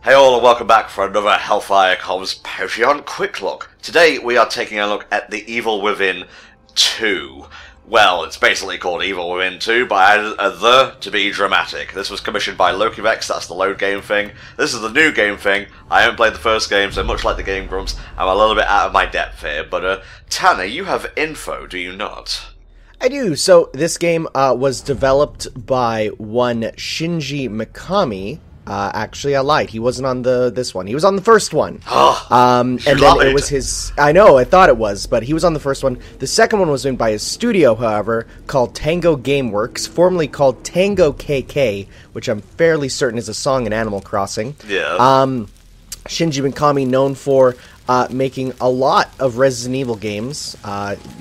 Hey all and welcome back for another HellfireComms Quick Look. Today we are taking a look at The Evil Within 2. Well, it's basically called Evil Within 2, but I added a "the" to be dramatic. This was commissioned by LokiVex, that's the load game thing. This is the new game thing. I haven't played the first game, so much like the Game Grumps, I'm a little bit out of my depth here. But, Tanner, you have info, do you not? I do. So, this game was developed by one Shinji Mikami. Actually, I lied. He wasn't on this one. He was on the first one. And then it was his... I know, I thought it was, but he was on the first one. The second one was made by his studio, however, called Tango Gameworks, formerly called Tango KK, which I'm fairly certain is a song in Animal Crossing. Yeah. Shinji Mikami, known for making a lot of Resident Evil games.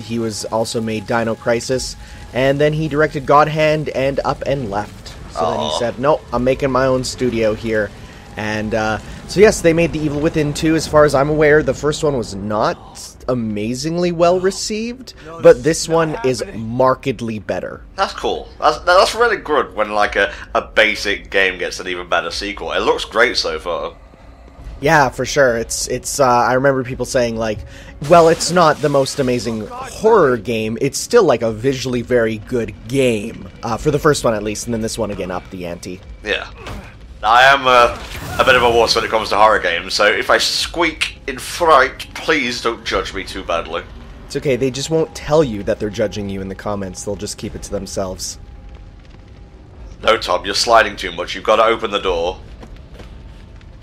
He was also made Dino Crisis, and then he directed God Hand and Up and Left. So then he said, no, I'm making my own studio here. And so yes, they made The Evil Within 2. As far as I'm aware, the first one was not amazingly well received, but this one is markedly better. That's cool. That's really good when like a basic game gets an even better sequel. It looks great so far. Yeah, for sure. It's I remember people saying, like, well, it's not the most amazing horror game. It's still, like, a visually very good game. For the first one, at least, and then this one, again, upped the ante. Yeah. I am a bit of a wuss when it comes to horror games, so if I squeak in fright, please don't judge me too badly. It's okay, they just won't tell you that they're judging you in the comments. They'll just keep it to themselves. No, Tom, you're sliding too much. You've got to open the door.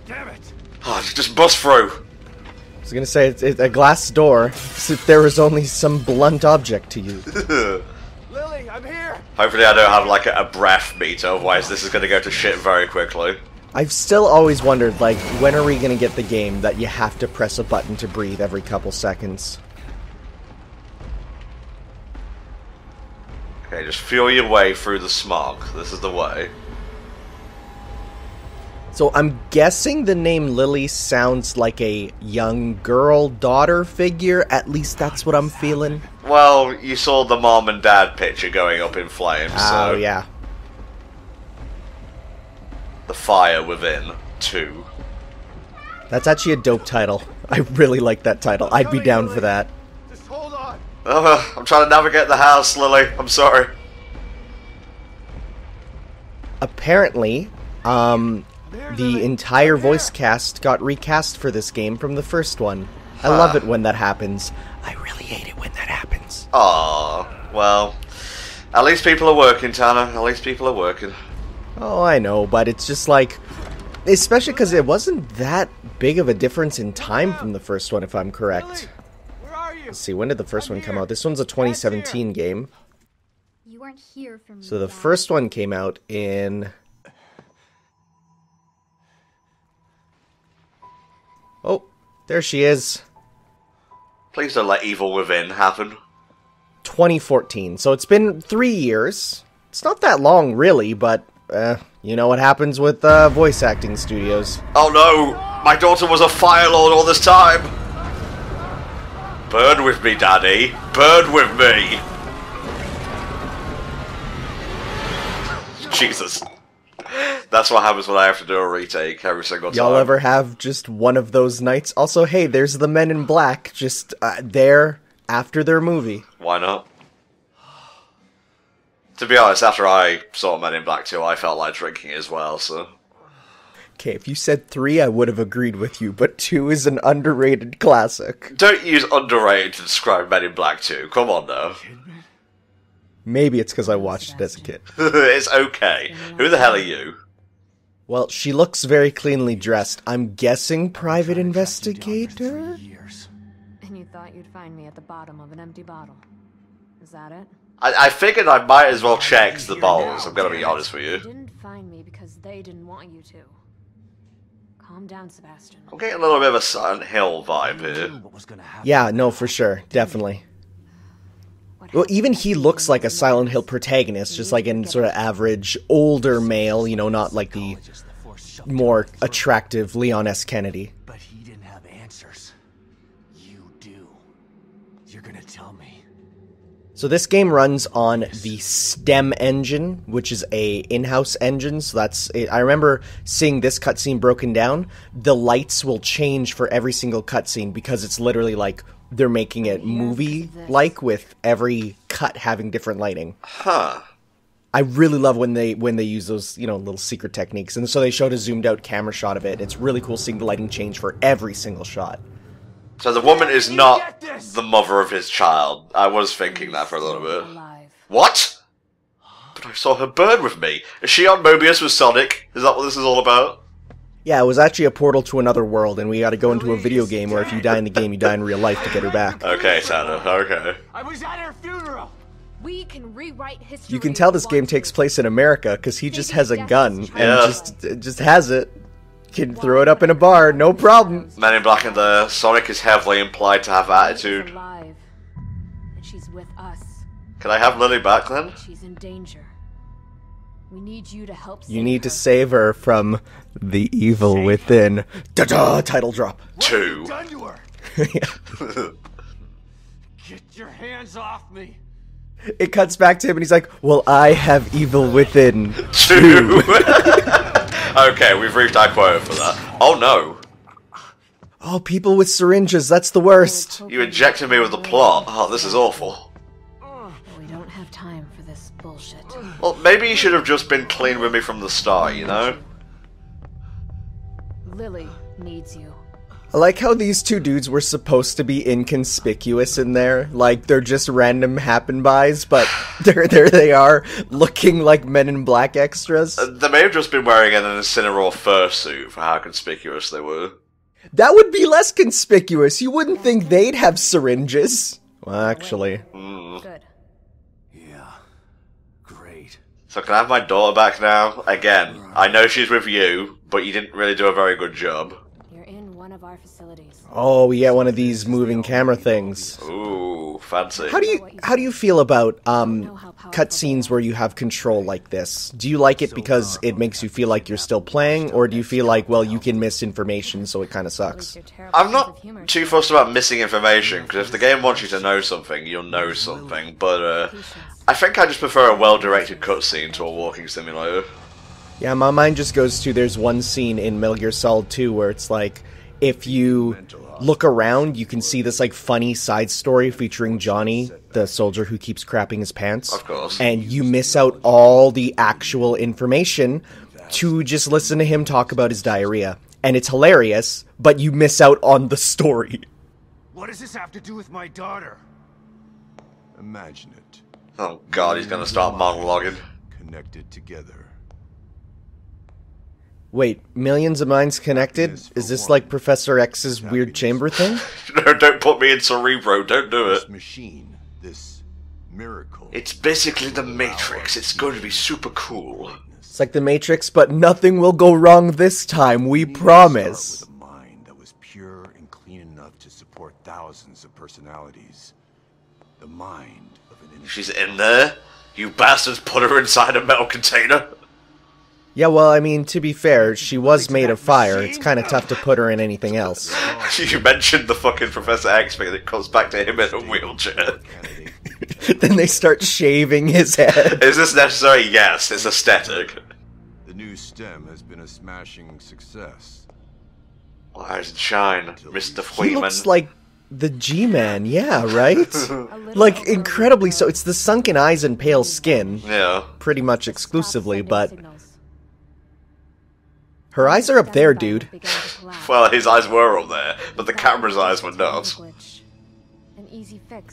Damn it! Oh, just bust through. I was gonna say, it's a glass door, so if there was only some blunt object to use. Lily, I'm here! Hopefully I don't have, like, a breath meter, otherwise this is going to go to shit very quickly. I've still always wondered, like, when are we gonna get the game that you have to press a button to breathe every couple seconds? Okay, just feel your way through the smog. This is the way. So I'm guessing the name Lily sounds like a young girl, daughter figure. At least that's what I'm feeling. Well, you saw the mom and dad picture going up in flames, so... Oh, yeah. The Fire Within 2. That's actually a dope title. I really like that title. I'd be down for that. Just hold on! I'm trying to navigate the house, Lily. I'm sorry. Apparently, the entire voice cast got recast for this game from the first one. I love it when that happens. I really hate it when that happens. Aww, well, at least people are working, Tanner. At least people are working. Oh, I know, but it's just like... Especially because it wasn't that big of a difference in time from the first one, if I'm correct. Where are you? Let's see, when did the first one come out? This one's a 2017 game. You weren't here for me. So the first one came out in... Oh, there she is. Please don't let Evil Within happen. 2014. So it's been 3 years. It's not that long, really, but you know what happens with voice acting studios. Oh no! My daughter was a Fire Lord all this time! Burn with me, Daddy! Burn with me! Jesus. That's what happens when I have to do a retake every single time. Y'all ever have just one of those nights? Also, hey, there's the Men in Black, just there after their movie. Why not? To be honest, after I saw Men in Black 2, I felt like drinking as well, so... Okay, if you said 3, I would have agreed with you, but 2 is an underrated classic. Don't use underrated to describe Men in Black 2, come on now. Maybe it's because I watched it as a kid. It's okay. Who the hell are you? Well, she looks very cleanly dressed. I'm guessing private investigator? And you thought you'd find me at the bottom of an empty bottle. Is that it? I figured I might as well check the bottles, I'm gonna be honest with You you. didn't find me because they didn't want you to. Calm down, Sebastian. I'm getting a little bit of a Silent Hill vibe here. Yeah, no, for sure. Definitely. Well, even he looks like a Silent Hill protagonist, just like in sort of average, older male, you know, not like the more attractive Leon S. Kennedy. But he didn't have answers. You do. You're gonna tell me. So this game runs on the STEM engine, which is a in-house engine. So that's it. I remember seeing this cutscene broken down. The lights will change for every single cutscene because it's literally like they're making it movie-like with every cut having different lighting. Huh. I really love when they use those, you know, little secret techniques. And so they showed a zoomed-out camera shot of it. It's really cool seeing the lighting change for every single shot. So the woman is not the mother of his child. I was thinking that for a little bit. What? But I saw her burn with me. Is she on Mobius with Sonic? Is that what this is all about? Yeah, it was actually a portal to another world, and we got to go into a video game where if you die in the game, you die in real life to get her back. Okay, Tanner, okay. I was at her funeral. We can rewrite history. You can tell this game takes place in America, because he just has a gun, and Yeah. just has it. Can throw it up in a bar, no problem. Men in Black and the Sonic is heavily implied to have attitude. She's alive, and she's with us. Can I have Lily back then? She's in danger. We need you to help. You need to save her from the evil within. Da-da! Title drop. What have you 2. done to her? Yeah. Get your hands off me. It cuts back to him, and he's like, well, I have evil within. 2. Okay, we've reached our quota for that. Oh no. Oh, people with syringes, that's the worst. You injected me with the plot. Oh, this is awful. We don't have time for this bullshit. Well, maybe you should have just been clean with me from the start, you know? Lily needs you. I like how these two dudes were supposed to be inconspicuous in there. Like, they're just random happen-bys, but there they are, looking like Men in Black extras. They may have just been wearing an Incineroar fursuit for how conspicuous they were. That would be less conspicuous. You wouldn't think they'd have syringes. Well, actually. Good. Yeah. Great. So can I have my daughter back now? Again, I know she's with you, but you didn't really do a very good job. You're in one of our facilities. Oh, we get one of these moving camera things. Ooh, fancy. How do you feel about cutscenes where you have control like this? Do you like it because it makes you feel like you're still playing, or do you feel like, well, you can miss information, so it kind of sucks? I'm not too fussed about missing information, because if the game wants you to know something, you'll know something, but I think I just prefer a well-directed cutscene to a walking simulator. Yeah, my mind just goes to, there's one scene in Metal Gear Solid 2 where it's like, if you look around, you can see this like funny side story featuring Johnny, the soldier who keeps crapping his pants. Of course. And you miss out all the actual information to just listen to him talk about his diarrhea. And it's hilarious, but you miss out on the story. What does this have to do with my daughter? Imagine it. Oh god, he's gonna start monologuing. Connected together. Wait, millions of minds connected? Is this like Professor X's weird chamber thing? No, don't put me in Cerebro, don't do it. This machine, this miracle. It's basically the Matrix, it's going to be super cool. It's like the Matrix, but nothing will go wrong this time, we promise. Start with a mind that was pure and clean enough to support thousands of personalities. The mind of an innocent. She's in there? You bastards put her inside a metal container? Yeah, well, I mean, to be fair, she was made of fire. It's kind of tough to put her in anything else. You mentioned the fucking Professor X thing that comes back to him in a wheelchair. Then they start shaving his head. Is this necessary? Yes, it's aesthetic. The new STEM has been a smashing success. Rise and shine, Mr. He Freeman. looks like the G-Man, yeah, right? Like, incredibly so. It's the sunken eyes and pale skin, Yeah. pretty much exclusively, but her eyes are up there, dude. Well, his eyes were up there, but the camera's eyes were not.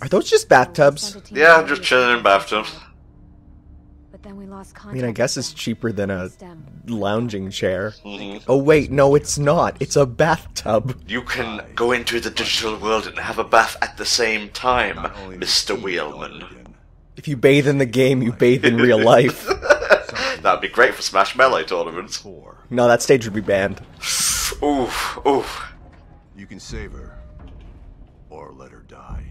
Are those just bathtubs? Yeah, I'm just chilling in bathtubs. I mean, I guess it's cheaper than a lounging chair. Mhm. Oh wait, no it's not. It's a bathtub. You can go into the digital world and have a bath at the same time, Mr. Wheelman. If you bathe in the game, you bathe in real life. That'd be great for Smash Melee tournaments. No, that stage would be banned. Oof, oof. You can save her. Or let her die.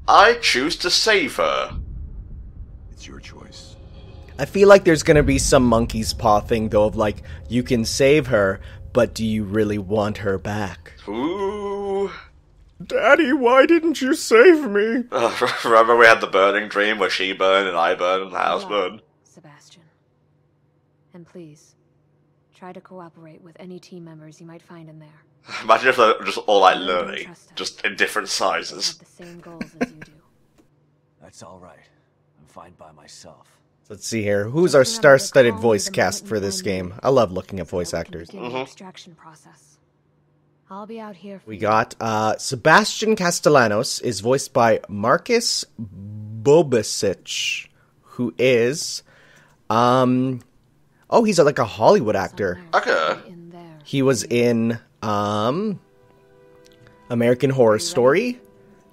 I choose to save her. It's your choice. I feel like there's gonna be some monkey's paw thing, though, of like, you can save her, but do you really want her back? Ooh. Daddy, why didn't you save me? Remember we had the burning dream where she burned and I burned and the house burned? Sebastian. And please, try to cooperate with any team members you might find in there. Imagine if they're just all like Don't learning, trust them. just in different They sizes. have the same goals as you do. That's all right. I'm fine by myself. Let's see here. Who's our star-studded voice cast for this game? I love looking at voice actors. Begin the extraction process. I'll be out here for We you. got Sebastian Castellanos is voiced by Marcus Bobasic, who is he's like a Hollywood actor. Okay. In there. He was in American Horror Story,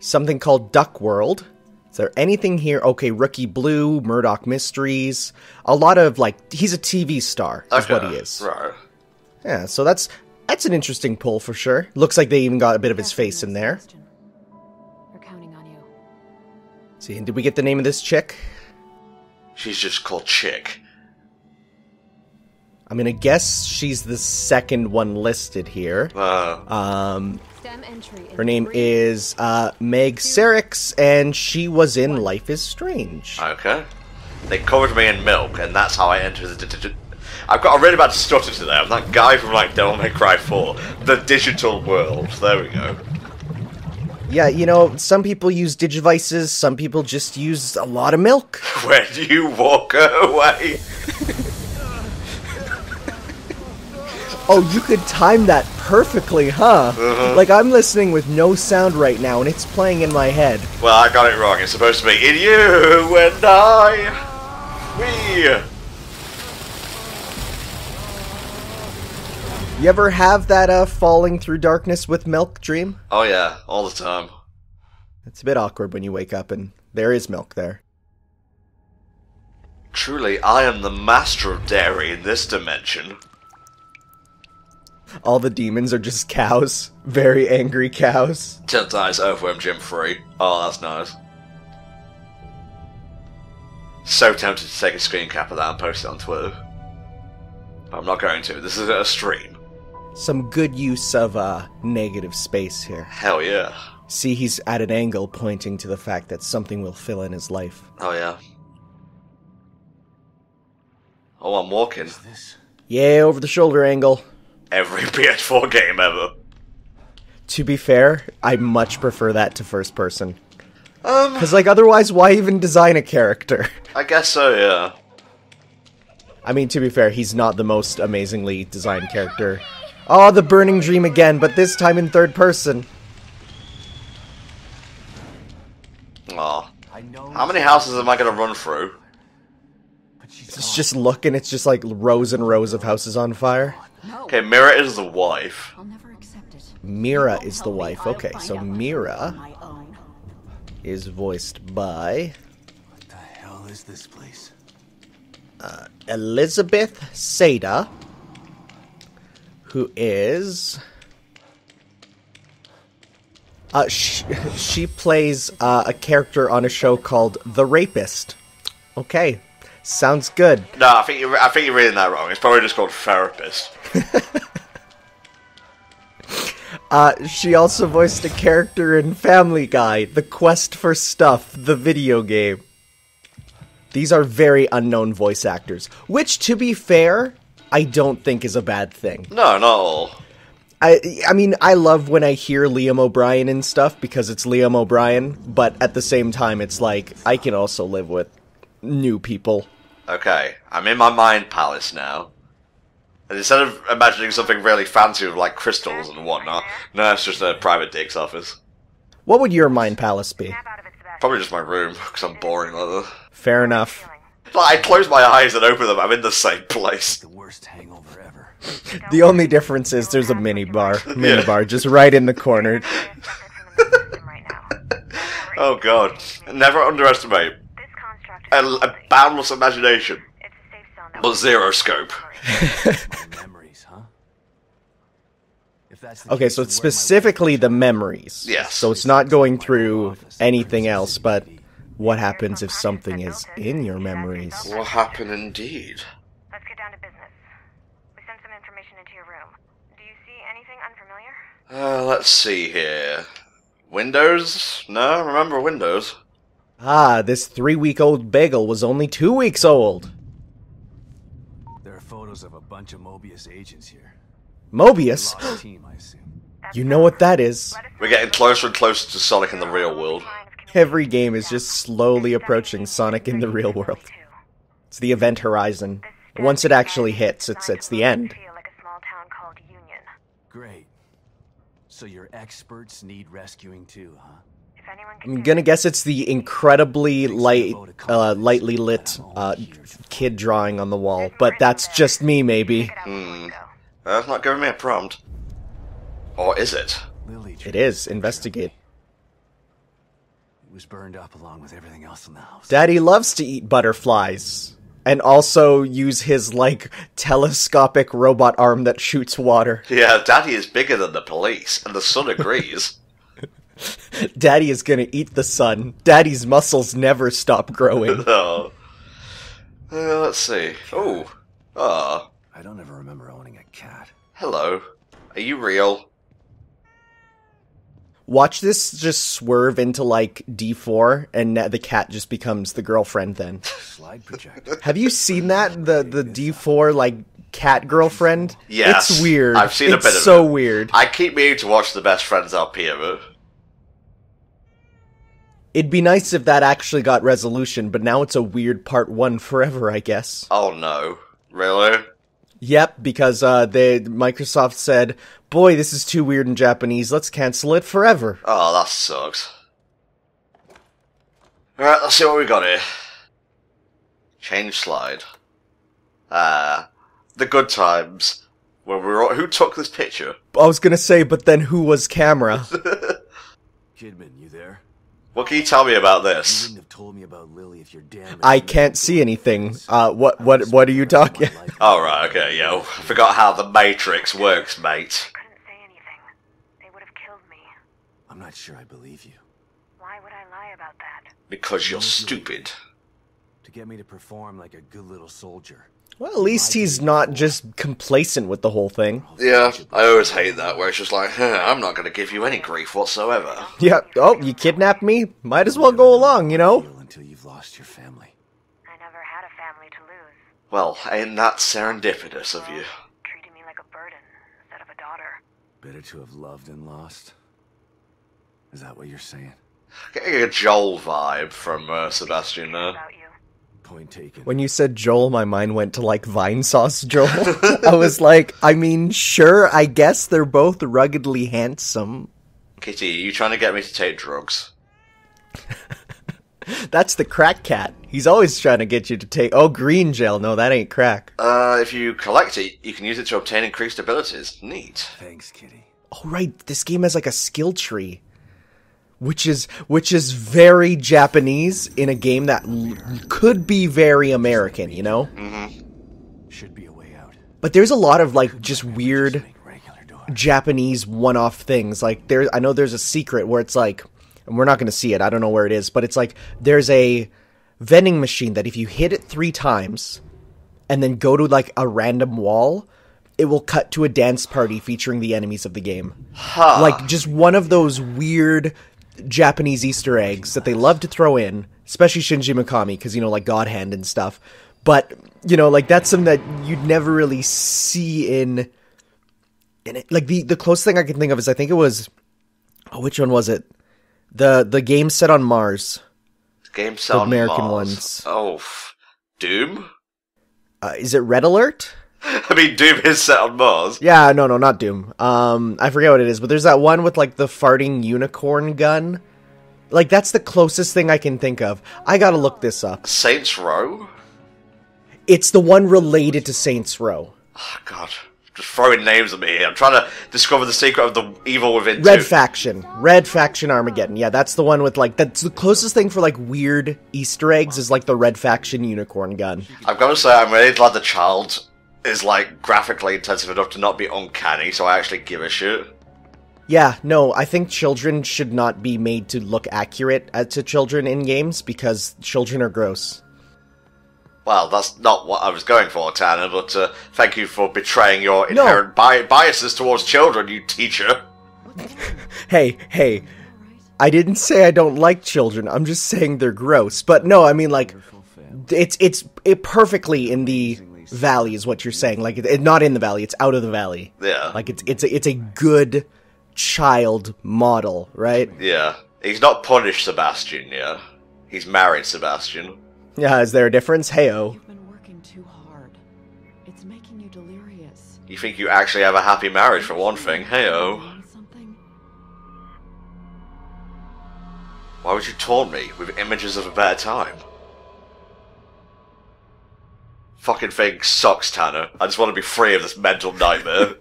something called Duck World. Is there anything here? Okay, Rookie Blue, Murdoch Mysteries. A lot of he's a TV star is what he is. Right. Yeah, so that's an interesting pull for sure. Looks like they even got a bit of his face in there. Sebastian. We're counting on you. See, and did we get the name of this chick? She's just called Chick. I'm gonna guess she's the second one listed here. STEM entry in Her name 3, is Meg Serix, and she was in Life is Strange. Okay. They covered me in milk, and that's how I entered the I've got a really bad stutter today. I'm that guy from Devil May Cry 4. The digital world. There we go. Yeah, some people use digivices, some people just use a lot of milk. Where do you walk away? Oh, you could time that perfectly, huh? Like, I'm listening with no sound right now, and it's playing in my head. Well, I got it wrong. It's supposed to be in you and I. We. You ever have that falling through darkness with milk dream? Oh yeah, all the time. It's a bit awkward when you wake up and there is milk there. Truly, I am the master of dairy in this dimension. All the demons are just cows. Very angry cows. 10 times Earthworm Jim free. Oh, that's nice. So tempted to take a screen cap of that and post it on Twitter. But I'm not going to. This is a stream. Some good use of negative space here. Hell yeah. See, he's at an angle pointing to the fact that something will fill in his life. Oh yeah. Oh, I'm walking. This? Yeah, over the shoulder angle. Every PS4 game ever. To be fair, I much prefer that to first person. Because, otherwise, why even design a character? I guess so, yeah. I mean, to be fair, he's not the most amazingly designed character. Oh, the burning dream again, but this time in third person. Aw. How many houses am I gonna run through? It's just looking, it's just like rows and rows of houses on fire. Okay, Mira is the wife. I'll never accept it. Mira is the wife. Okay, so Mira is voiced by What the hell is this place? Elizabeth Seda, who is... she plays a character on a show called The Rapist. Okay, sounds good. No, I think you're reading that wrong. It's probably just called Therapist. She also voiced a character in Family Guy, The Quest for Stuff, the video game. These are very unknown voice actors, which, to be fair, I don't think is a bad thing. No, not all. I mean, I love when I hear Liam O'Brien and stuff, because it's Liam O'Brien, but at the same time, it's like, I can also live with new people. Okay, I'm in my mind palace now. And instead of imagining something really fancy with, like, crystals and whatnot, no, it's just a private dick's office. What would your mind palace be? Probably just my room, because I'm boring like that. Fair enough. Like, I close my eyes and open them, I'm in the same place. The worst hangover ever. The only difference is there's a mini bar just right in the corner. Oh god. Never underestimate a boundless imagination, but zero scope. Memories, huh? If that's the Okay, case, so then it's where am I specifically the memories. Yes. So it's not going through anything else, but what happens if something is in your memories? What happened indeed? Let's get down to business. We sent some information into your room. Do you see anything unfamiliar? Let's see here. Windows? No, remember Windows. Ah, this 3-week-old bagel was only 2 weeks old. There are photos of a bunch of Mobius agents here. Mobius? Lost team, I assume. You know what that is. We're getting closer and closer to Sonic in the real world. Every game is just slowly approaching Sonic in the real world. It's the event horizon. Once it actually hits, it's the end. Great. So your experts need rescuing too, huh? I'm gonna guess it's the incredibly lightly lit kid drawing on the wall, but that's just me, maybe. That's not giving me a prompt. Or is it? Lily It is. Investigate. It was burned up along with everything else in the house. Daddy loves to eat butterflies. And also use his, like, telescopic robot arm that shoots water. Yeah, Daddy is bigger than the police, and the son agrees. Daddy is gonna eat the sun. Daddy's muscles never stop growing. Oh. Let's see. Oh. Ah. I don't ever remember owning a cat. Hello. Are you real? Watch this just swerve into, like, D4, and the cat just becomes the girlfriend then. Slide projector. Have you seen that? The D4, like, cat girlfriend? Yes. It's weird. I've seen a bit of it. It's so weird. I keep meaning to watch the Best Friends LP of it. It'd be nice if that actually got resolution, but now it's a weird part 1 forever, I guess. Oh no. Really? Yep, because Microsoft said, boy, this is too weird in Japanese, let's cancel it forever. Oh, that sucks. Alright, let's see what we got here. Change slide. The good times. When we were all, who took this picture? I was gonna say, but then who was camera? Kidman, you there? What can you tell me about You this? wouldn't have told me about Lily if you're damn. I can't see anything. What are you talking? Oh, right, okay, yo. I forgot how the Matrix works, mate. Couldn't say anything. They would have killed me. I'm not sure I believe you. Why would I lie about that? Because you're stupid. To get me to perform like a good little soldier. Well, at least he's not just complacent with the whole thing. Yeah, I always hate that, where it's just like, I'm not going to give you any grief whatsoever. Yeah, oh, you kidnapped me? Might as well go along, you know? Until you've lost your family. I never had a family to lose. Well, ain't that serendipitous of you? Treating me like a burden instead of a daughter. Better to have loved and lost? Is that what you're saying? Getting a Joel vibe from Sebastian there. About you. Point taken. When you said Joel, my mind went to, like, Vine Sauce Joel. I was like, I mean, sure, I guess they're both ruggedly handsome. Kitty, are you trying to get me to take drugs? That's the crack cat. He's always trying to get you to take... Oh, green gel. No, that ain't crack. If you collect it, you can use it to obtain increased abilities. Neat. Thanks, Kitty. Oh, right. This game has, like, a skill tree. Which is very Japanese in a game that could be very American, you know? Should be a way out. But there's a lot of, like, just weird Make regular doors. Japanese one-off things. Like, I know there's a secret where it's like, and we're not going to see it, I don't know where it is, but it's like, there's a vending machine that if you hit it 3 times, and then go to, like, a random wall, it will cut to a dance party featuring the enemies of the game. Huh. Like, just one of those weird Japanese Easter eggs that they love to throw in, especially Shinji Mikami, because, you know, like, God Hand and stuff. But, you know, like, that's something that you'd never really see in it. Like, the closest thing I can think of is, I think it was, which one was it? The game set on Mars. Game sound American Mars. ones. Oh, Doom? Is it Red Alert? I mean, Doom is set on Mars. Yeah, no, not Doom. I forget what it is, but there's that one with, like, the farting unicorn gun. Like, that's the closest thing I can think of. I gotta look this up. Saints Row? It's the one related to Saints Row. Oh, God. Just throwing names at me here. I'm trying to discover the secret of the evil within Red 2. Faction. Red Faction Armageddon. Yeah, that's the one with, like, that's the closest thing for, like, weird Easter eggs is, like, the Red Faction unicorn gun. I've got to say, I'm really glad the child is, like, graphically intensive enough to not be uncanny, so I actually give a shit. Yeah, no, I think children should not be made to look accurate to children in games, because children are gross. Well, that's not what I was going for, Tanner, but thank you for betraying your inherent biases towards children, you teacher. Hey, I didn't say I don't like children. I'm just saying they're gross. But no, I mean, like, it perfectly in the valley is what you're saying. Like, it not in the valley, it's out of the valley. Yeah. Like, it's a good child model, right? Yeah. He's not punished Sebastian, yeah. He's married Sebastian. Yeah, is there a difference? Hey-oh. You've been working too hard. It's making you delirious. You think you actually have a happy marriage for one thing, hey-oh. Doing something? Why would you taunt me with images of a better time? Fucking thing sucks, Tanner. I just want to be free of this mental nightmare.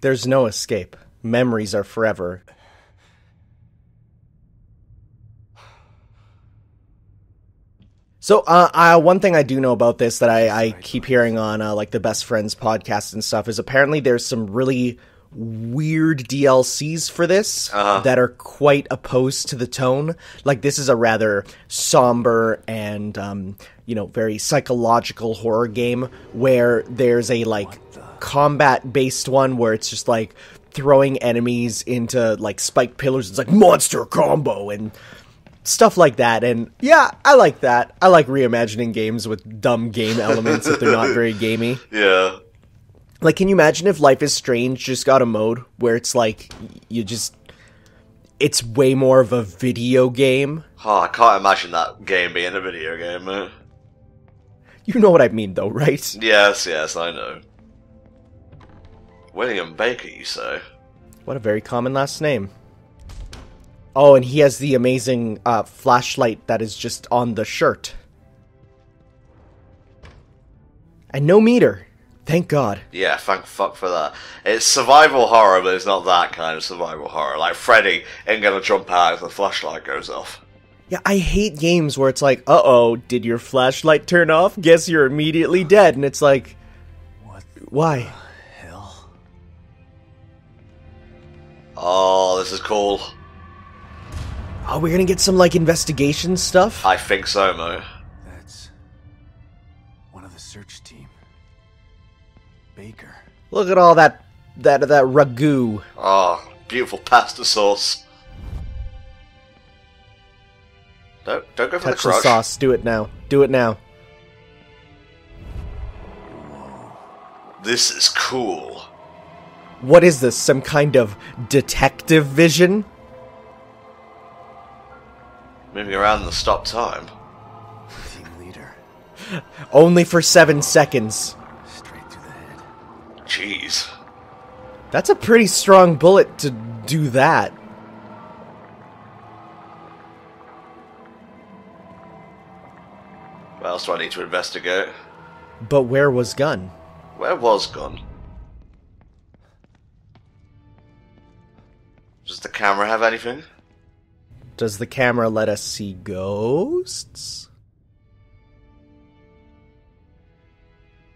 There's no escape. Memories are forever. So, one thing I do know about this that I keep hearing on, like, the Best Friends podcast and stuff is apparently there's some really weird DLCs for this that are quite opposed to the tone. Like, this is a rather somber and, very psychological horror game where there's a, like, combat-based one where it's just, like, throwing enemies into, like, spiked pillars. It's like, monster combo and stuff like that. And, yeah, I like that. I like reimagining games with dumb game elements if they're not very gamey. Yeah. Like, can you imagine if Life is Strange just got a mode where it's like, it's way more of a video game? Oh, I can't imagine that game being a video game, man. You know what I mean, though, right? Yes, I know. William Baker, you say? What a very common last name. Oh, and he has the amazing flashlight that is just on the shirt. And no meter. Thank God. Yeah, thank fuck for that. It's survival horror, but it's not that kind of survival horror. Like, Freddy ain't gonna jump out if the flashlight goes off. Yeah, I hate games where it's like, uh-oh, did your flashlight turn off? Guess you're immediately dead. And it's like, why? Hell? Oh, this is cool. Oh, we're gonna get some, like, investigation stuff? I think so, mate. That's one of the search team. Baker. Look at all that ragu. Oh, beautiful pasta sauce. Don't go for Touch the the crotch. sauce. Do it now. Do it now. This is cool. What is this? Some kind of detective vision? Moving around in the stop time. Team leader. Only for 7 seconds. Straight through the head. Jeez. That's a pretty strong bullet to do that. What else do I need to investigate? But where was Gunn? Where was Gunn? Does the camera have anything? Does the camera let us see ghosts?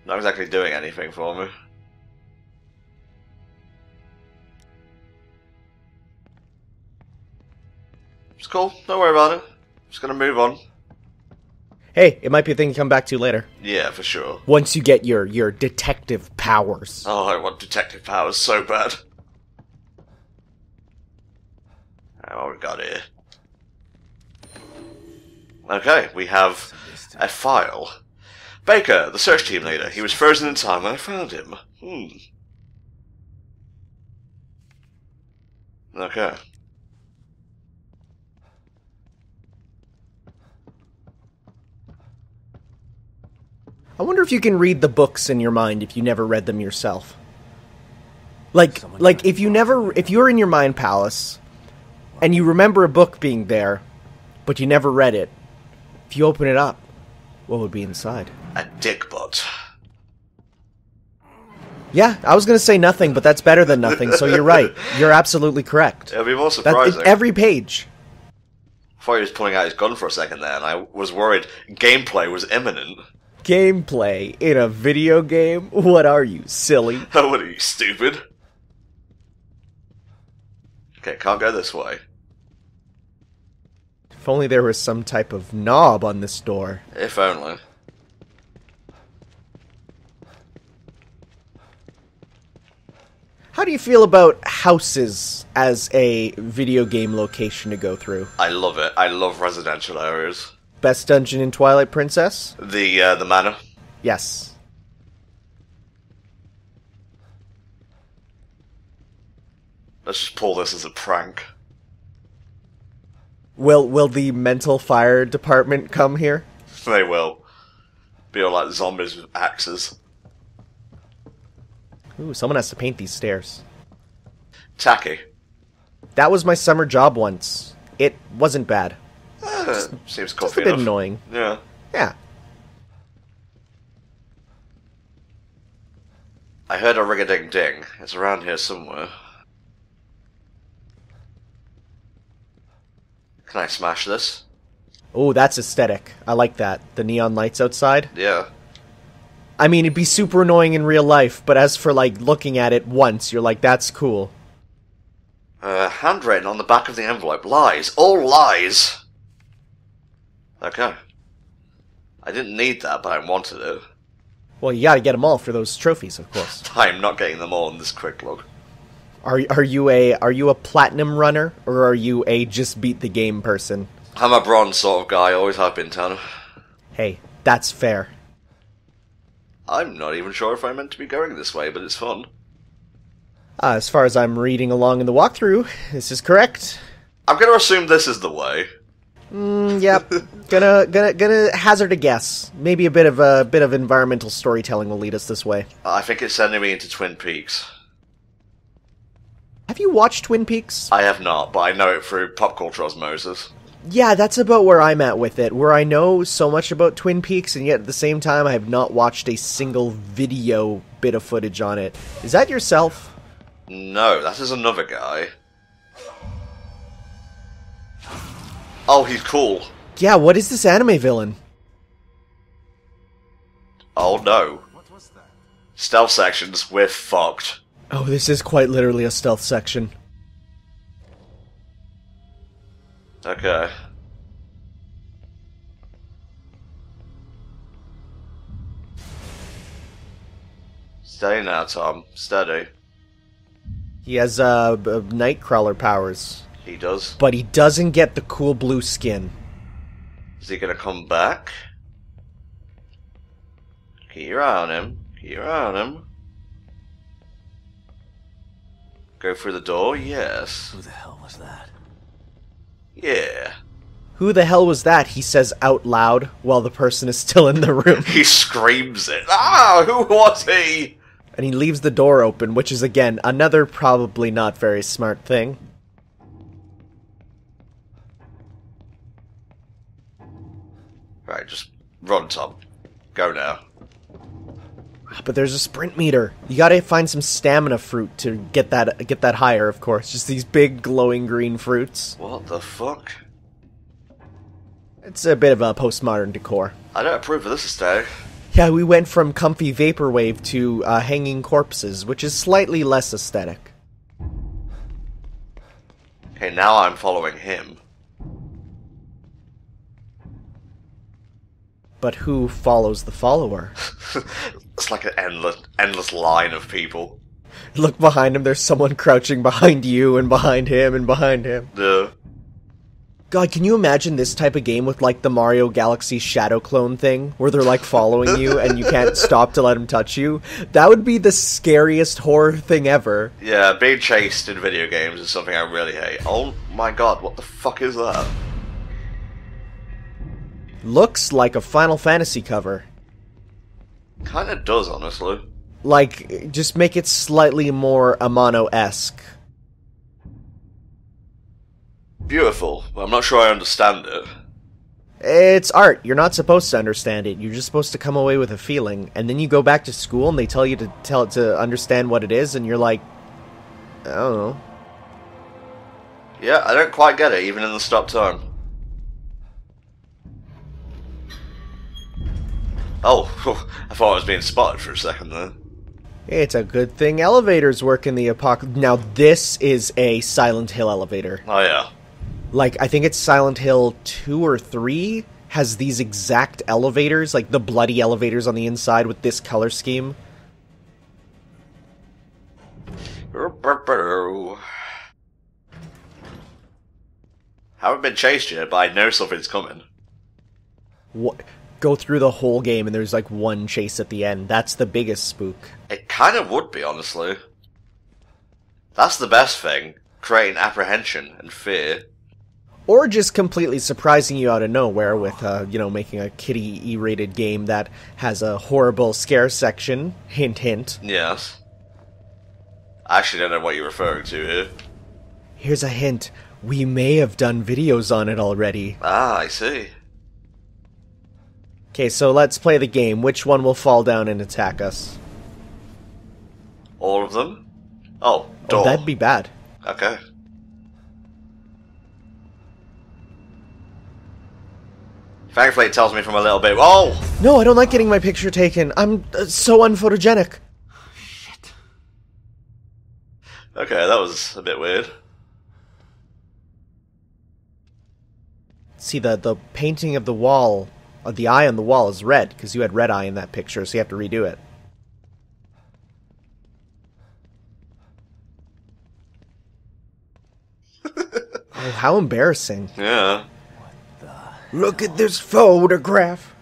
Not exactly doing anything for me. It's cool, don't worry about it. Just gonna move on. Hey, it might be a thing to come back to later. Yeah, for sure. Once you get your detective powers. Oh, I want detective powers so bad. Alright, what we got here? Okay, we have a file. Baker, the search team leader. He was frozen in time when I found him. Okay. I wonder if you can read the books in your mind if you never read them yourself. Like if you're in your mind palace and you remember a book being there, but you never read it, if you open it up, what would be inside? A dick butt. Yeah, I was going to say nothing, but that's better than nothing, so you're right. You're absolutely correct. It'll be more surprising. Every page. I thought he was pulling out his gun for a second there, and I was worried gameplay was imminent. Gameplay in a video game? What are you, silly? What are you, stupid? Okay, can't go this way. If only there was some type of knob on this door. If only. How do you feel about houses as a video game location to go through? I love it. I love residential areas. Best dungeon in Twilight Princess? The manor. Yes. Let's just pull this as a prank. Will the mental fire department come here? They will. Be all like zombies with axes. Ooh, someone has to paint these stairs. Tacky. That was my summer job once. It wasn't bad. Seems Just comfy a bit enough. annoying. Yeah. Yeah. I heard a ring-a-ding-ding. It's around here somewhere. Can I smash this? Oh, that's aesthetic. I like that. The neon lights outside. Yeah. I mean, it'd be super annoying in real life, but as for, like, looking at it once, you're like, that's cool. Handwritten on the back of the envelope. Lies. All lies! Okay. I didn't need that, but I wanted it. Well, you gotta get them all for those trophies, of course. I'm not getting them all in this quick look. Are you a platinum runner, or are you a just beat the game person? I'm a bronze sort of guy, always have been, Tanner. Hey, that's fair. I'm not even sure if I'm meant to be going this way, but it's fun. As far as I'm reading along in the walkthrough, this is correct. I'm gonna assume this is the way. Yep. gonna hazard a guess. Maybe a bit of environmental storytelling will lead us this way. I think it's sending me into Twin Peaks. Have you watched Twin Peaks? I have not, but I know it through pop culture osmosis. Yeah, that's about where I'm at with it, where I know so much about Twin Peaks, and yet at the same time I have not watched a single video bit of footage on it. Is that yourself? No, that is another guy. Oh, he's cool. Yeah, what is this anime villain? Oh no. Stealth sections, we're fucked. Oh, this is quite literally a stealth section. Okay. Steady now, Tom. Steady. He has Nightcrawler powers, He does. but he doesn't get the cool blue skin. Is he gonna come back? Keep your eye on him. Keep your eye on him. Go through the door? Yes. Who the hell was that? Yeah. Who the hell was that? He says out loud while the person is still in the room. He screams it. Ah! Who was he? And he leaves the door open, which is, again, another probably not very smart thing. Right, just run, Tom. Go now. But there's a sprint meter. You gotta find some stamina fruit to get that higher, of course. Just these big glowing green fruits. What the fuck? It's a bit of a postmodern decor. I don't approve of this aesthetic. Yeah, we went from comfy vaporwave to hanging corpses, which is slightly less aesthetic. Okay, now I'm following him. But who follows the follower? It's like an endless line of people. Look behind him, there's someone crouching behind you, and behind him, and behind him. God, can you imagine this type of game with, like, the Mario Galaxy Shadow Clone thing? Where they're, like, following you, and you can't stop to let them touch you? That would be the scariest horror thing ever. Yeah, being chased in video games is something I really hate. Oh my god, what the fuck is that? Looks like a Final Fantasy cover. Kinda does, honestly. Like, just make it slightly more Amano-esque. Beautiful, but I'm not sure I understand it. It's art. You're not supposed to understand it. You're just supposed to come away with a feeling. And then you go back to school and they tell you to understand what it is, and you're like, I don't know. Yeah, I don't quite get it, even in the stop time. Oh, I thought I was being spotted for a second there. It's a good thing elevators work in the apocalypse. Now, this is a Silent Hill elevator. Oh yeah. Like, I think it's Silent Hill 2 or 3 has these exact elevators, like the bloody elevators on the inside with this color scheme. Haven't been chased yet, but I know something's coming. What? Go through the whole game and there's like one chase at the end. That's the biggest spook. It kind of would be, honestly. That's the best thing. Creating apprehension and fear. Or just completely surprising you out of nowhere with, making a kiddie E-rated game that has a horrible scare section. Hint, hint. Yes. I actually don't know what you're referring to here. Here's a hint. We may have done videos on it already. Ah, I see. Okay, so let's play the game. Which one will fall down and attack us? All of them? Oh, door. Oh, that'd be bad. Okay. Thankfully it tells me from a little bit. Oh! No, I don't like getting my picture taken. I'm so unphotogenic. Shit. Okay, that was a bit weird. See, the painting of the wall, the eye on the wall is red, because you had red eye in that picture, so you have to redo it. Oh, how embarrassing. Yeah. Look at this photograph.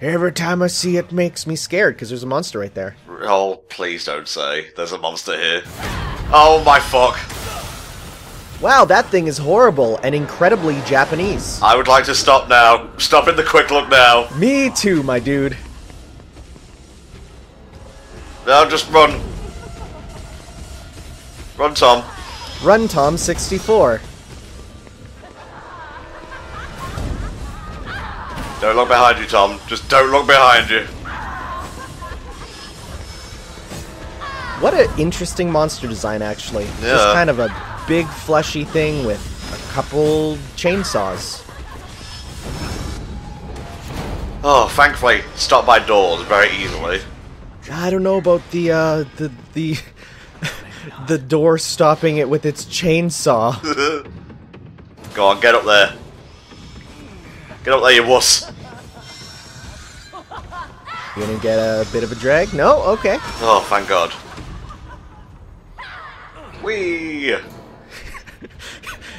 Every time I see it makes me scared, because there's a monster right there. Oh, please don't say. There's a monster here. Oh my fuck. Wow, that thing is horrible and incredibly Japanese. I would like to stop now. Stop in the quick look now. Me too, my dude. No, just run. Run, Tom. Run, Tom 64. Don't look behind you, Tom. Just don't look behind you. What an interesting monster design, actually. Yeah. Just kind of a big fleshy thing with a couple chainsaws. Oh, thankfully, stop by doors very easily. I don't know about the the door stopping it with its chainsaw. Go on, get up there. Get up there, you wuss. You gonna get a bit of a drag? No? Okay. Oh, thank God. Whee!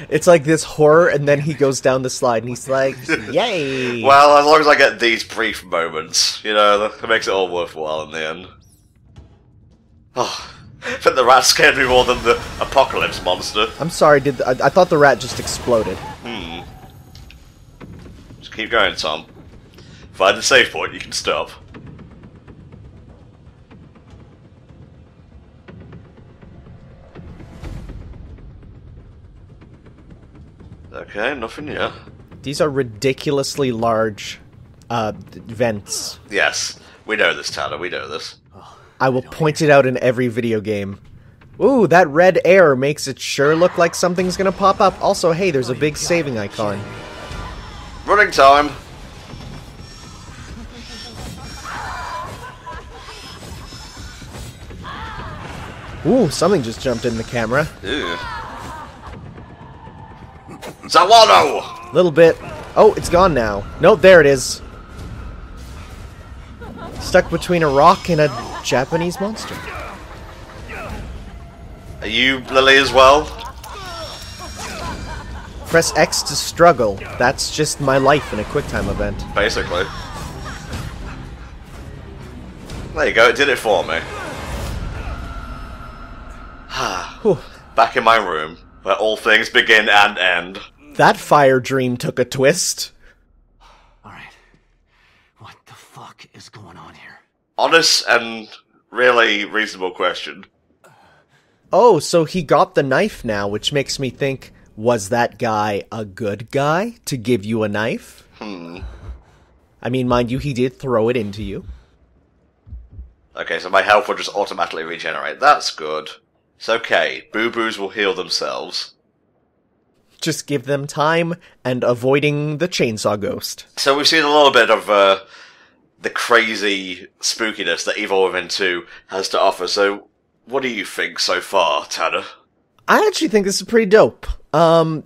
It's like this horror, and then he goes down the slide, and he's like, yay! Well, as long as I get these brief moments, you know, that makes it all worthwhile in the end. Oh, I think the rat scared me more than the apocalypse monster. I'm sorry, I thought the rat just exploded. Just keep going, Tom. Find the save point, you can stop. Okay, nothing yet. These are ridiculously large vents. Yes, we know this, Tanner, we know this. I will point it out in every video game. Ooh, that red air makes it sure look like something's gonna pop up. Also, hey, there's a big saving icon. Running time! Ooh, something just jumped in the camera. Ew. Zawano! Little bit. Oh, it's gone now. Nope, there it is. Stuck between a rock and a Japanese monster. Are you Lily as well? Press X to struggle. That's just my life in a QuickTime event. Basically. There you go, it did it for me. Whew. Back in my room, where all things begin and end. That fire dream took a twist. Alright. What the fuck is going on here? Honest and really reasonable question. Oh, so he got the knife now, which makes me think, was that guy a good guy to give you a knife? I mean, mind you, he did throw it into you. Okay, so my health will just automatically regenerate. That's good. It's okay. Boo-boos will heal themselves. Just give them time and avoiding the chainsaw ghost. So we've seen a little bit of the crazy spookiness that Evil Within 2 has to offer. So what do you think so far, Tanner? I actually think this is pretty dope.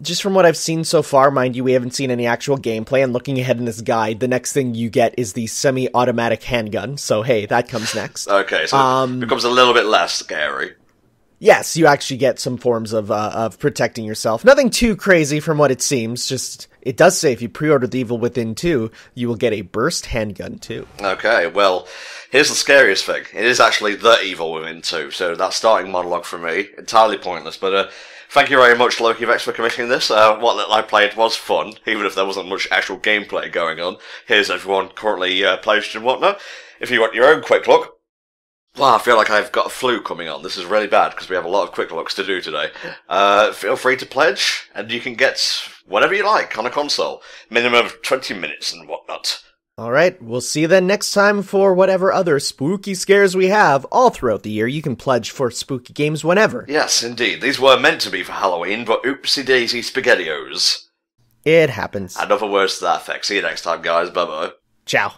Just from what I've seen so far, mind you, we haven't seen any actual gameplay, and looking ahead in this guide, the next thing you get is the semi-automatic handgun, so hey, that comes next. Okay, so it becomes a little bit less scary. Yes, you actually get some forms of protecting yourself. Nothing too crazy from what it seems, just it does say if you pre-order The Evil Within 2, you will get a burst handgun too. Okay, well, here's the scariest thing. It is actually The Evil Within 2, so that starting monologue for me, entirely pointless, but thank you very much, LokiVex, for commissioning this. What little I played was fun, even if there wasn't much actual gameplay going on. Here's everyone currently pledged and whatnot. If you want your own quick look, well, I feel like I've got a flu coming on. This is really bad because we have a lot of quick looks to do today. Feel free to pledge, and you can get whatever you like on a console. Minimum of 20 minutes and whatnot. Alright, we'll see you then next time for whatever other spooky scares we have all throughout the year. You can pledge for spooky games whenever. Yes, indeed. These were meant to be for Halloween, but oopsie-daisy spaghettios. It happens. And other words to that effect. See you next time, guys. Bye-bye. Ciao.